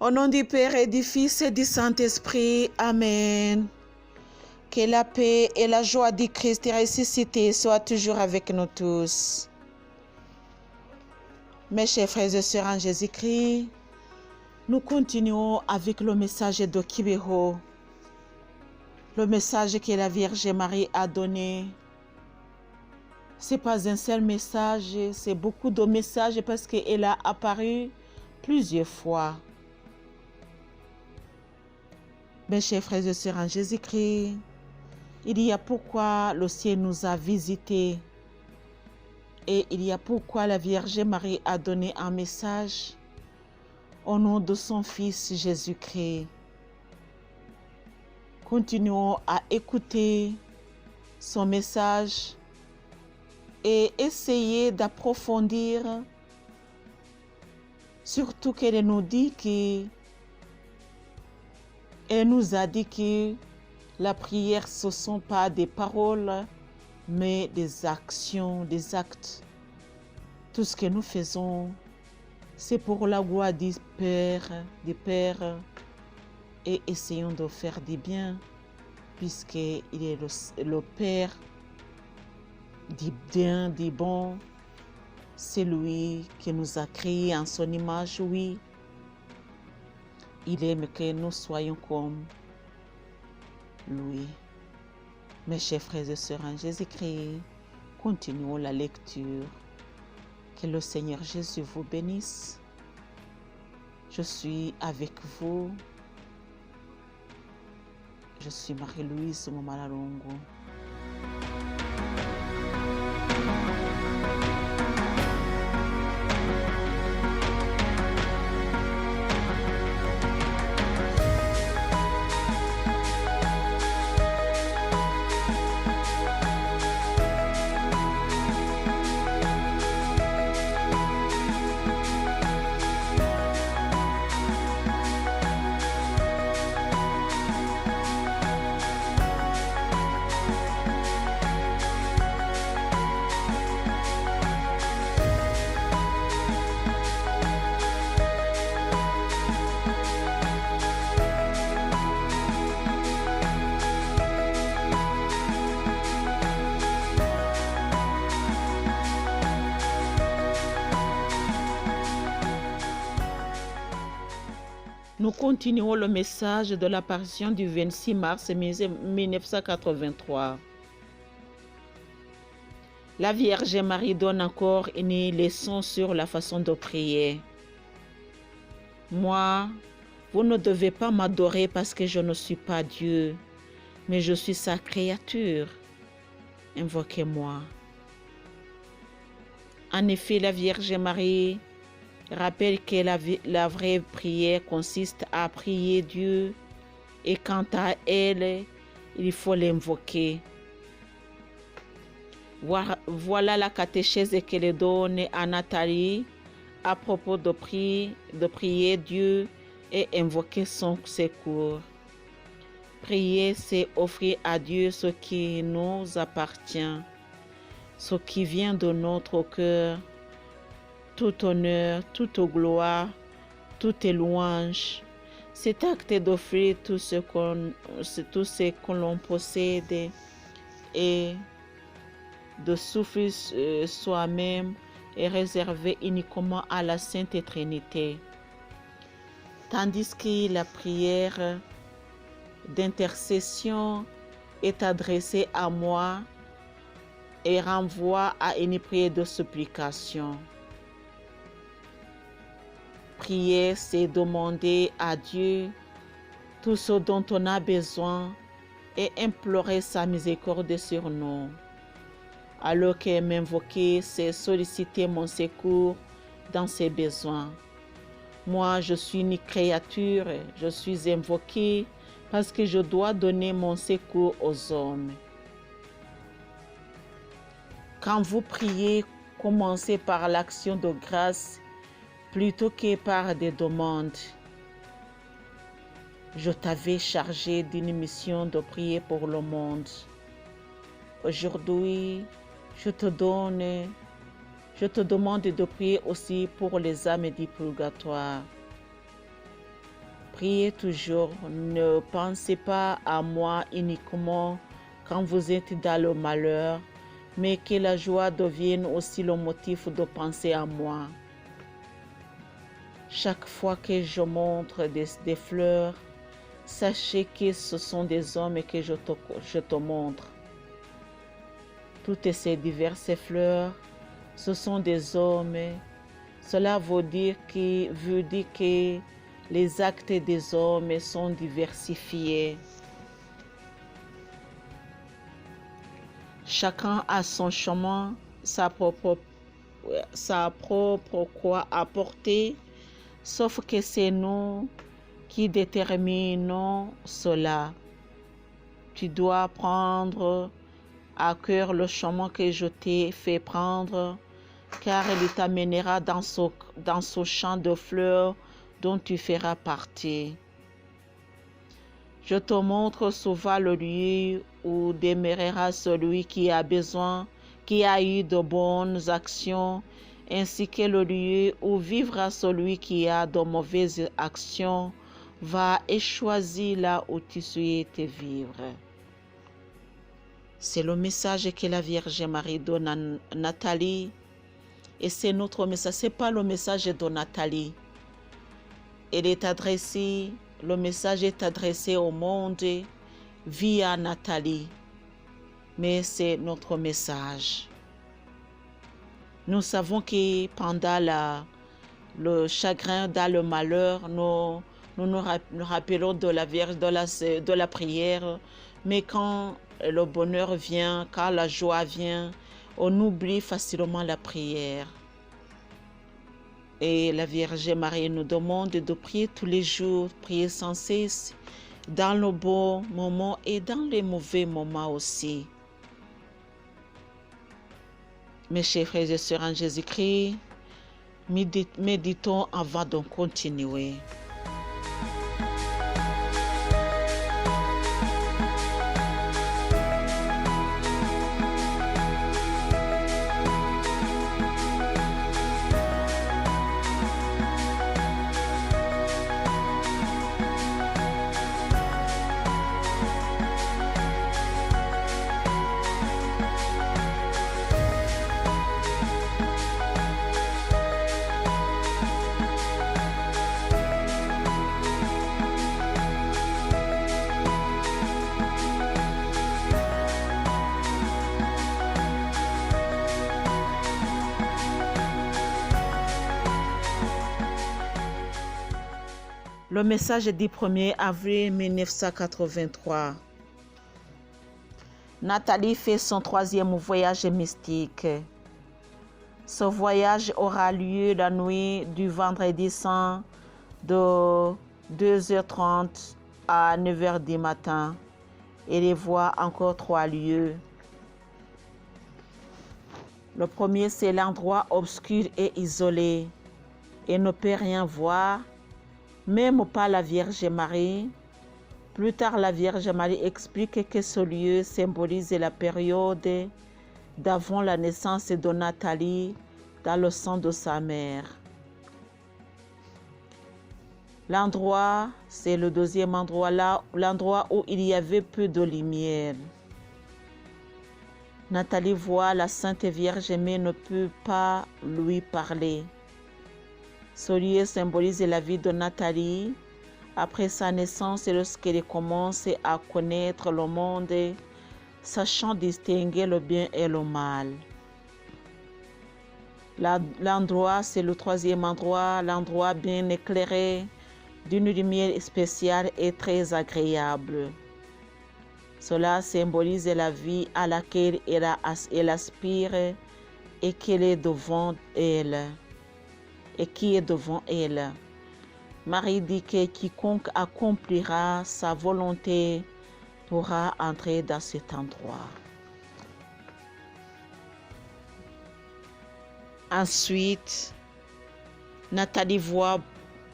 Au nom du Père et du Fils et du Saint-Esprit. Amen. Que la paix et la joie du Christ ressuscité soient toujours avec nous tous. Mes chers frères et sœurs en Jésus-Christ, nous continuons avec le message de Kibeho, le message que la Vierge Marie a donné. Ce n'est pas un seul message, c'est beaucoup de messages parce qu'elle a apparu plusieurs fois. Mes chers frères et sœurs en Jésus-Christ, il y a pourquoi le ciel nous a visités et il y a pourquoi la Vierge Marie a donné un message au nom de son Fils Jésus-Christ. Continuons à écouter son message et essayer d'approfondir, surtout qu'elle nous a dit que la prière, ce ne sont pas des paroles, mais des actions, des actes. Tout ce que nous faisons, c'est pour la gloire du Père, et essayons de faire du bien, puisqu'il est le Père du bien, du bon. C'est lui qui nous a créés en son image, oui. Il aime que nous soyons comme lui. Mes chers frères et sœurs en Jésus-Christ, continuons la lecture. Que le Seigneur Jésus vous bénisse. Je suis avec vous. Je suis Marie-Louise Momalalongo. Nous continuons le message de l'apparition du 26 mars 1983. La Vierge Marie donne encore une leçon sur la façon de prier. Moi, vous ne devez pas m'adorer parce que je ne suis pas Dieu, mais je suis sa créature. Invoquez-moi. En effet, la Vierge Marie rappelle que la vraie prière consiste à prier Dieu et quant à elle, il faut l'invoquer. Voilà la catéchèse qu'elle donne à Nathalie à propos de prier Dieu et invoquer son secours. Prier, c'est offrir à Dieu ce qui nous appartient, ce qui vient de notre cœur. Tout honneur, toute gloire, toute louange. Cet acte d'offrir tout ce que l'on possède et de souffrir soi-même est réservé uniquement à la Sainte Trinité. Tandis que la prière d'intercession est adressée à moi et renvoie à une prière de supplication. Prier, c'est demander à Dieu tout ce dont on a besoin et implorer sa miséricorde sur nous. Alors que m'invoquer, c'est solliciter mon secours dans ses besoins. Moi, je suis une créature, je suis invoquée parce que je dois donner mon secours aux hommes. Quand vous priez, commencez par l'action de grâce plutôt que par des demandes. Je t'avais chargé d'une mission de prier pour le monde. Aujourd'hui, je te demande de prier aussi pour les âmes du purgatoire. Priez toujours, ne pensez pas à moi uniquement quand vous êtes dans le malheur, mais que la joie devienne aussi le motif de penser à moi. Chaque fois que je montre des fleurs, sachez que ce sont des hommes que je te montre. Toutes ces diverses fleurs, ce sont des hommes. Cela veut dire que les actes des hommes sont diversifiés. Chacun a son chemin, sa propre croix à porter, sauf que c'est nous qui déterminons cela. Tu dois prendre à cœur le chemin que je t'ai fait prendre, car il t'amènera dans ce champ de fleurs dont tu feras partie. Je te montre souvent le lieu où demeurera celui qui a eu de bonnes actions, ainsi que le lieu où vivra celui qui a de mauvaises actions. Va et choisis là où tu souhaites vivre. C'est le message que la Vierge Marie donne à Nathalie. Et c'est notre message, ce n'est pas le message de Nathalie. Le message est adressé au monde via Nathalie. Mais c'est notre message. Nous savons que pendant le chagrin, dans le malheur, nous rappelons de la Vierge, de la prière. Mais quand le bonheur vient, quand la joie vient, on oublie facilement la prière. Et la Vierge Marie nous demande de prier tous les jours, prier sans cesse, dans le bon moment et dans les mauvais moments aussi. Mes chers frères et sœurs en Jésus-Christ, méditons avant de continuer. Le message du 1er avril 1983. Nathalie fait son 3e voyage mystique. Ce voyage aura lieu la nuit du vendredi saint de 2h30 à 9h du matin. Elle y voit encore 3 lieux. Le premier, c'est l'endroit obscur et isolé. Elle ne peut rien voir. Même pas la Vierge Marie. Plus tard, la Vierge Marie explique que ce lieu symbolise la période d'avant la naissance de Nathalie dans le sang de sa mère. L'endroit, c'est le 2e endroit, l'endroit où il y avait peu de lumière. Nathalie voit la Sainte Vierge mais ne peut pas lui parler. Ce lieu symbolise la vie de Nathalie après sa naissance et lorsqu'elle commence à connaître le monde, sachant distinguer le bien et le mal. L'endroit, c'est le 3e endroit, l'endroit bien éclairé, d'une lumière spéciale et très agréable. Cela symbolise la vie à laquelle elle aspire et qu'elle est devant elle. Et qui est devant elle. Marie dit que quiconque accomplira sa volonté pourra entrer dans cet endroit. Ensuite, Nathalie voit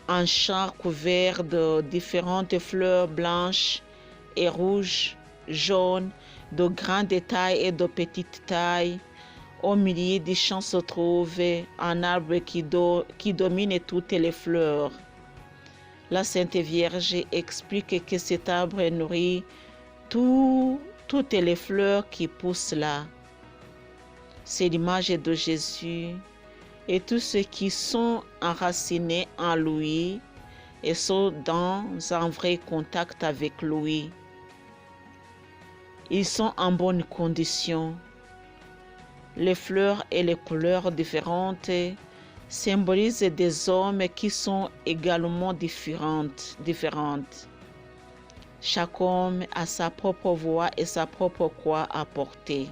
un champ couvert de différentes fleurs blanches et rouges, jaunes, de grande taille et de petite taille. Au milieu du champ se trouve un arbre qui domine toutes les fleurs. La Sainte Vierge explique que cet arbre nourrit toutes les fleurs qui poussent là. C'est l'image de Jésus et tous ceux qui sont enracinés en lui et sont dans un vrai contact avec lui. Ils sont en bonne condition. Les fleurs et les couleurs différentes symbolisent des hommes qui sont également différentes. Chaque homme a sa propre voix et sa propre croix à porter.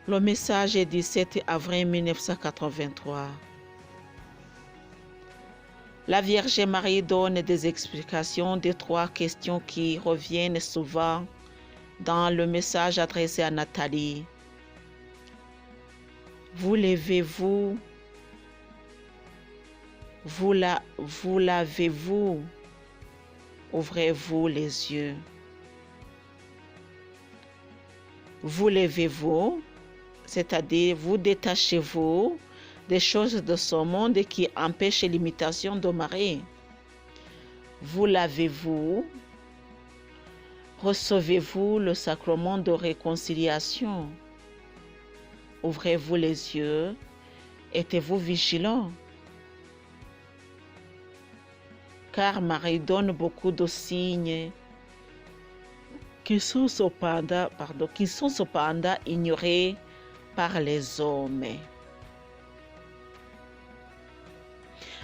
Le message est du 7 avril 1983. La Vierge Marie donne des explications de 3 questions qui reviennent souvent dans le message adressé à Nathalie. Vous levez-vous? Vous lavez-vous? Ouvrez-vous les yeux? Vous levez-vous? C'est-à-dire vous détachez-vous des choses de ce monde qui empêchent l'imitation de Marie. Vous lavez-vous? Recevez-vous le sacrement de réconciliation? Ouvrez-vous les yeux? Êtes-vous vigilants? Car Marie donne beaucoup de signes qui sont cependant ignorés par les hommes.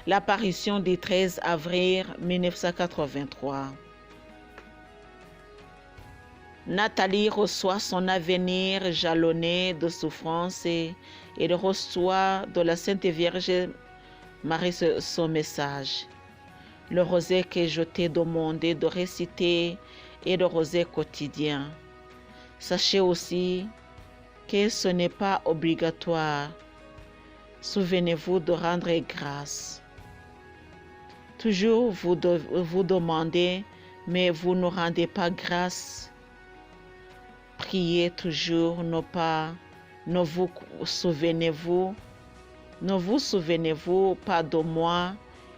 L'apparition du 13 avril 1983. Nathalie reçoit son avenir jalonné de souffrance et reçoit de la Sainte Vierge Marie son message. Le rosaire que je t'ai demandé de réciter est le rosaire quotidien. Sachez aussi que ce n'est pas obligatoire. Souvenez-vous de rendre grâce. Toujours vous demandez, mais vous ne rendez pas grâce. Priez toujours, ne vous souvenez-vous pas de moi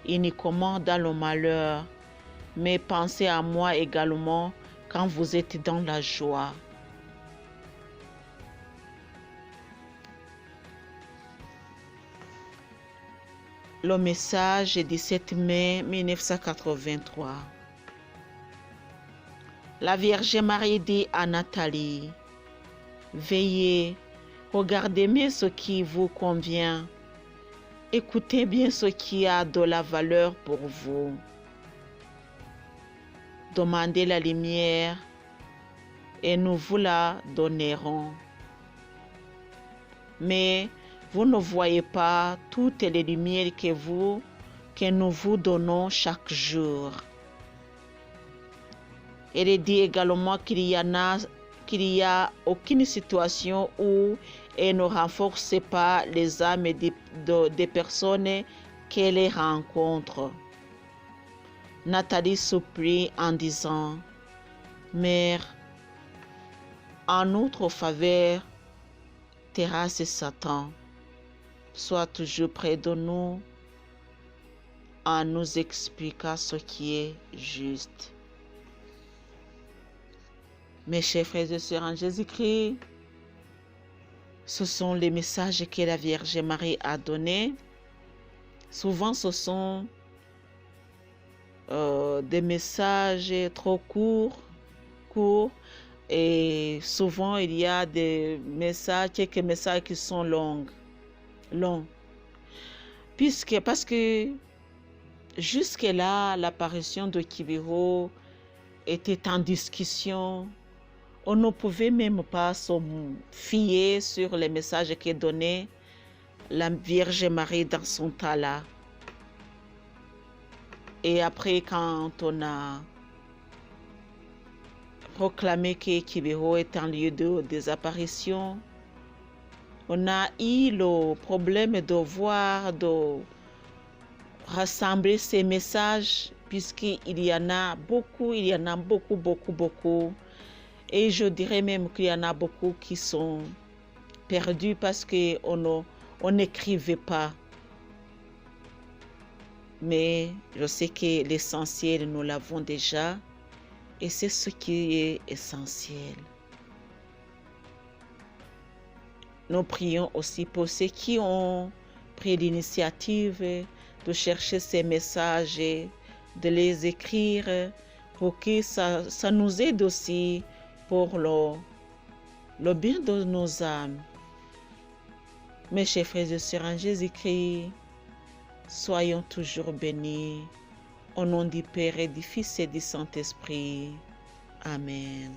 uniquement dans le malheur, mais pensez à moi également quand vous êtes dans la joie. Le message du 7 mai 1983. La Vierge Marie dit à Nathalie, veillez, regardez bien ce qui vous convient, écoutez bien ce qui a de la valeur pour vous. Demandez la lumière et nous vous la donnerons. Mais vous ne voyez pas toutes les lumières que nous vous donnons chaque jour. Elle dit également qu'il y a aucune situation où elle ne renforce pas les âmes des personnes qu'elle rencontre. Nathalie supplie en disant, Mère, en notre faveur, terrasse Satan, sois toujours près de nous en nous expliquant ce qui est juste. Mes chers frères et sœurs en Jésus-Christ, ce sont les messages que la Vierge Marie a donnés. Souvent, ce sont des messages trop courts, et souvent il y a quelques messages qui sont longs. Parce que jusque-là, l'apparition de Kibeho était en discussion. On ne pouvait même pas se fier sur les messages qu'est donné la Vierge Marie dans son temps-là. Et après, quand on a proclamé que Kibeho est un lieu des apparitions, on a eu le problème de rassembler ces messages, puisqu'il y en a beaucoup. Et je dirais même qu'il y en a beaucoup qui sont perdus parce qu'on n'écrivait pas. mais je sais que l'essentiel, nous l'avons déjà, et c'est ce qui est essentiel. Nous prions aussi pour ceux qui ont pris l'initiative de chercher ces messages, de les écrire, pour que ça nous aide aussi pour le bien de nos âmes. Mes chers frères et sœurs en Jésus-Christ, soyons toujours bénis. Au nom du Père et du Fils et du Saint-Esprit. Amen.